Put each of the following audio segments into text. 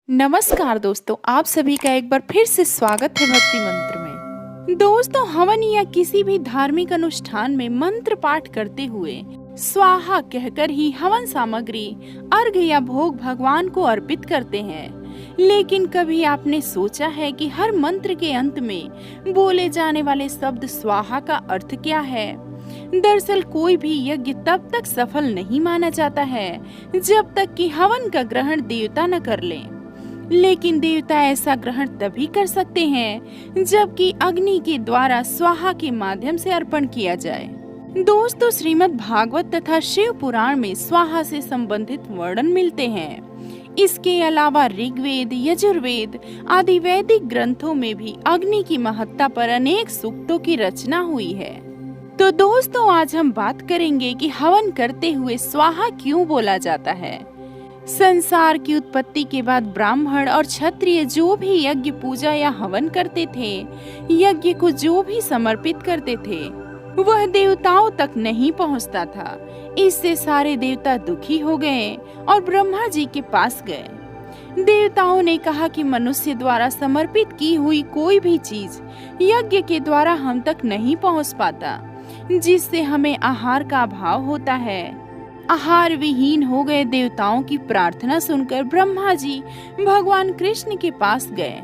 नमस्कार दोस्तों, आप सभी का एक बार फिर से स्वागत है भक्ति मंत्र में। दोस्तों, हवन या किसी भी धार्मिक अनुष्ठान में मंत्र पाठ करते हुए स्वाहा कहकर ही हवन सामग्री, अर्घ्य या भोग भगवान को अर्पित करते हैं। लेकिन कभी आपने सोचा है कि हर मंत्र के अंत में बोले जाने वाले शब्द स्वाहा का अर्थ क्या है? दरअसल कोई भी यज्ञ तब तक सफल नहीं माना जाता है जब तक कि हवन का ग्रहण देवता न कर लें। लेकिन देवता ऐसा ग्रहण तभी कर सकते हैं जबकि अग्नि के द्वारा स्वाहा के माध्यम से अर्पण किया जाए। दोस्तों, श्रीमद् भागवत तथा शिव पुराण में स्वाहा से संबंधित वर्णन मिलते हैं। इसके अलावा ऋग्वेद, यजुर्वेद आदि वैदिक ग्रंथों में भी अग्नि की महत्ता पर अनेक सूक्तों की रचना हुई है। तो दोस्तों, आज हम बात करेंगे कि हवन करते हुए स्वाहा क्यों बोला जाता है। संसार की उत्पत्ति के बाद ब्राह्मण और क्षत्रिय जो भी यज्ञ, पूजा या हवन करते थे, यज्ञ को जो भी समर्पित करते थे, वह देवताओं तक नहीं पहुंचता था। इससे सारे देवता दुखी हो गए और ब्रह्मा जी के पास गए। देवताओं ने कहा कि मनुष्य द्वारा समर्पित की हुई कोई भी चीज यज्ञ के द्वारा हम तक नहीं पहुंच पाता, जिससे हमें आहार का अभाव होता है। आहार विहीन हो गए देवताओं की प्रार्थना सुनकर ब्रह्मा जी भगवान कृष्ण के पास गए।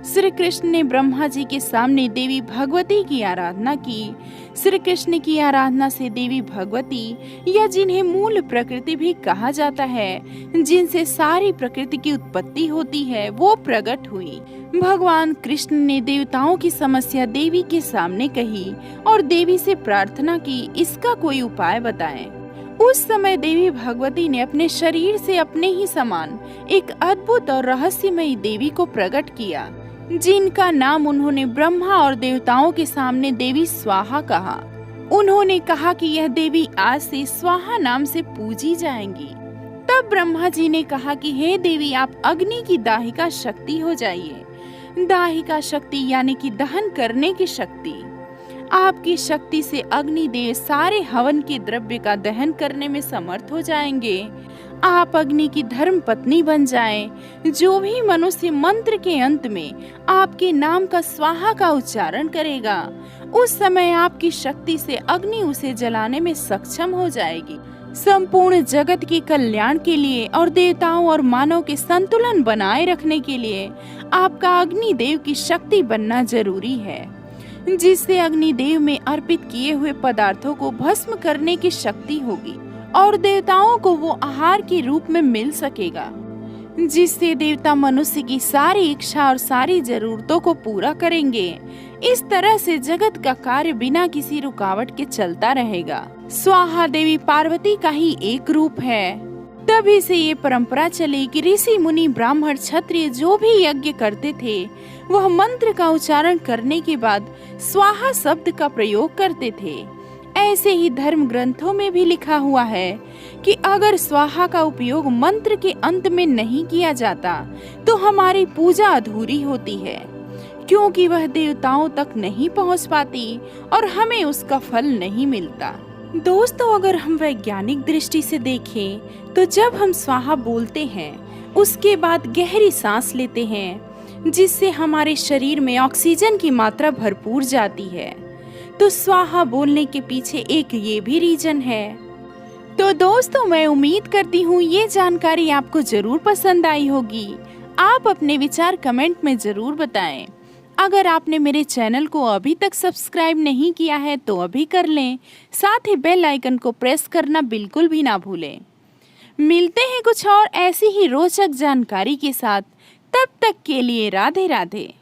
श्री कृष्ण ने ब्रह्मा जी के सामने देवी भगवती की आराधना की। श्री कृष्ण की आराधना से देवी भगवती, या जिन्हें मूल प्रकृति भी कहा जाता है, जिनसे सारी प्रकृति की उत्पत्ति होती है, वो प्रकट हुई। भगवान कृष्ण ने देवताओं की समस्या देवी के सामने कही और देवी से प्रार्थना की, इसका कोई उपाय बताएं। उस समय देवी भगवती ने अपने शरीर से अपने ही समान एक अद्भुत और रहस्यमयी देवी को प्रकट किया, जिनका नाम उन्होंने ब्रह्मा और देवताओं के सामने देवी स्वाहा कहा। उन्होंने कहा कि यह देवी आज से स्वाहा नाम से पूजी जाएंगी। तब ब्रह्मा जी ने कहा कि हे देवी, आप अग्नि की दाहिका शक्ति हो जाइए। दाहिका शक्ति यानी कि दहन करने की शक्ति। आपकी शक्ति से अग्निदेव सारे हवन के द्रव्य का दहन करने में समर्थ हो जाएंगे। आप अग्नि की धर्म पत्नी बन जाएं। जो भी मनुष्य मंत्र के अंत में आपके नाम का स्वाहा का उच्चारण करेगा, उस समय आपकी शक्ति से अग्नि उसे जलाने में सक्षम हो जाएगी। संपूर्ण जगत के कल्याण के लिए और देवताओं और मानव के संतुलन बनाए रखने के लिए आपका अग्निदेव की शक्ति बनना जरूरी है, जिससे अग्निदेव में अर्पित किए हुए पदार्थों को भस्म करने की शक्ति होगी और देवताओं को वो आहार के रूप में मिल सकेगा, जिससे देवता मनुष्य की सारी इच्छा और सारी जरूरतों को पूरा करेंगे। इस तरह से जगत का कार्य बिना किसी रुकावट के चलता रहेगा। स्वाहा देवी पार्वती का ही एक रूप है। तभी से ये परंपरा चली कि ऋषि मुनि, ब्राह्मण, क्षत्रिय जो भी यज्ञ करते थे, वह मंत्र का उच्चारण करने के बाद स्वाहा शब्द का प्रयोग करते थे। ऐसे ही धर्म ग्रंथों में भी लिखा हुआ है कि अगर स्वाहा का उपयोग मंत्र के अंत में नहीं किया जाता तो हमारी पूजा अधूरी होती है, क्योंकि वह देवताओं तक नहीं पहुंच पाती और हमें उसका फल नहीं मिलता। दोस्तों, अगर हम वैज्ञानिक दृष्टि से देखें तो जब हम स्वाहा बोलते हैं, उसके बाद गहरी सांस लेते हैं, जिससे हमारे शरीर में ऑक्सीजन की मात्रा भरपूर जाती है, तो स्वाहा बोलने के पीछे एक ये भी रीजन है। तो दोस्तों, मैं उम्मीद करती हूँ ये जानकारी आपको जरूर पसंद आई होगी। आप अपने विचार कमेंट में जरूर बताएं। अगर आपने मेरे चैनल को अभी तक सब्सक्राइब नहीं किया है तो अभी कर लें। साथ ही बेल आइकन को प्रेस करना बिल्कुल भी ना भूलें। मिलते हैं कुछ और ऐसी ही रोचक जानकारी के साथ। तब तक के लिए राधे राधे।